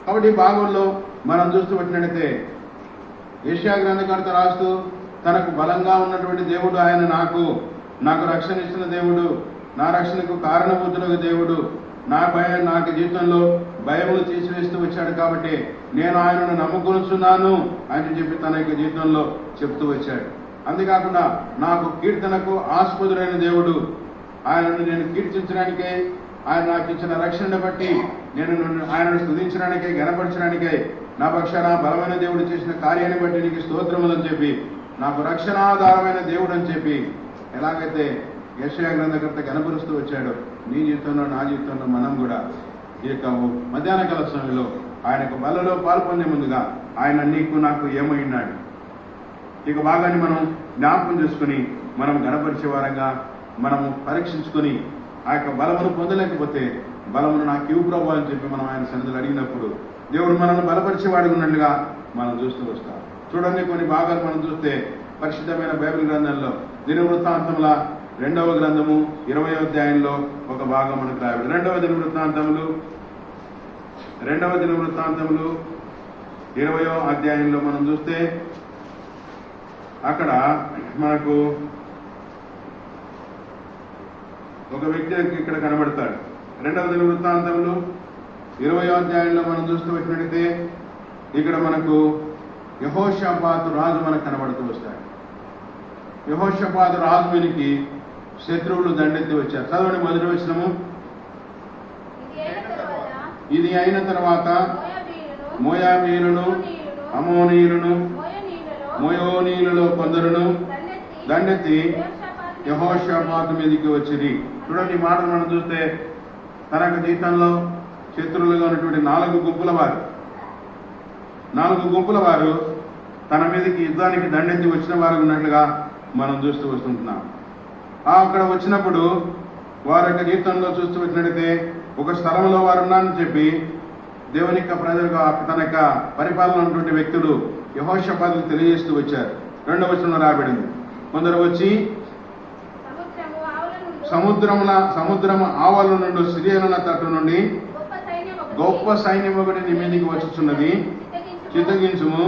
కాబట్టి ఈ భాగంలో మనం చూస్తూ వచ్చినట్టయితే యెషయా గ్రంథకర్త రాస్తూ తనకు బలంగా ఉన్నటువంటి దేవుడు ఆయన, నాకు రక్షణ ఇస్తున్న దేవుడు, నా రక్షణకు కారణభూతులకు దేవుడు, నాకు జీవితంలో భయములు తీసివేస్తూ వచ్చాడు కాబట్టి నేను ఆయనను నమ్ముకొనుచున్నాను అని చెప్పి తన యొక్క జీవితంలో చెప్తూ వచ్చాడు. అంతేకాకుండా నాకు కీర్తనకు ఆస్పదుడైన దేవుడు, ఆయనను నేను కీర్తించడానికే, ఆయన నాకు ఇచ్చిన రక్షణను బట్టి నేను ఆయనను స్తుతించడానికే, గణపరచడానికే, నా పక్షాన బలమైన దేవుడు చేసిన కార్యాన్ని బట్టి నీకు స్తోత్రములని చెప్పి, నాకు రక్షణాధారమైన దేవుడు అని చెప్పి ఎలాగైతే యెషయా గ్రంథకర్త గణపరుస్తూ వచ్చాడో నీ జీవితంలో నా జీవితంలో మనం కూడా ఈ యొక్క మధ్యాహ్న కాల సమయంలో ఆయన యొక్క బలలో పాల్పొందే ముందుగా ఆయన నీకు నాకు ఏమైనాడు ఇక భాగాన్ని మనం జ్ఞాపకం చేసుకుని మనం గణపరిచే వారంగా మనము పరీక్షించుకొని ఆ యొక్క బలమును పొందలేకపోతే బలమును నాకు ఇవ్వు ప్రభు అని చెప్పి మనం ఆయన సన్నిధిలో అడిగినప్పుడు దేవుడు మనల్ని బలపరిచేవాడు ఉన్నట్లుగా మనం చూస్తూ వస్తాం. చూడండి, కొన్ని భాగాలు మనం చూస్తే పరిశుద్ధమైన బైబిల్ గ్రంథంలో దినవృత్తాంతముల 2వ గ్రంథము 20వ అధ్యాయంలో ఒక భాగం మనకు రాయబడి, 2వ దినవృత్తాంతములు 20వ అధ్యాయంలో మనం చూస్తే అక్కడ మనకు ఒక వ్యక్తి ఇక్కడ కనబడతాడు. 2వ దినవృత్తాంతములు 20వ అధ్యాయంలో మనం చూస్తూ వచ్చినట్టయితే ఇక్కడ మనకు యెహోషాపాతు రాజు మనకు కనబడుతూ వస్తాడు. యెహోషాపాతు రాజు మీదకి శత్రువులు దండెత్తి వచ్చారు. చదవండి మొదటి వచనము. ఇది అయిన తర్వాత మోయాబీయులను, అమోనీయులను, మోయోనీయులలో కొందరును దండెత్తి యెహోషాపాతు మీదకి వచ్చిరి. చూడండి, ఈ మాట మనం చూస్తే తనకు జీవితంలో శత్రువులుగా ఉన్నటువంటి 4 గుంపుల వారు తన మీదకి యుద్ధానికి దండెత్తి వచ్చిన వారు ఉన్నట్లుగా మనం చూస్తూ వస్తుంటున్నాం. అక్కడ వచ్చినప్పుడు వారి యొక్క జీవితంలో చూస్తూ వచ్చినట్టయితే ఒక స్థలంలో వారు ఉన్నారని చెప్పి దేవుని యొక్క ప్రజలకు తన యొక్క పరిపాలన ఉన్నటువంటి వ్యక్తులు యెహోషాపాతుకు తెలియజేస్తూ వచ్చారు. 2వ వచనంలో రాబడింది, కొందరు వచ్చి సముద్రము ఆవల నుండి సిరియనున్న తట్టు నుండి గొప్ప సైన్యం ఒకటి నీ మీదికి వచ్చుచున్నది, చిత్తగించుము,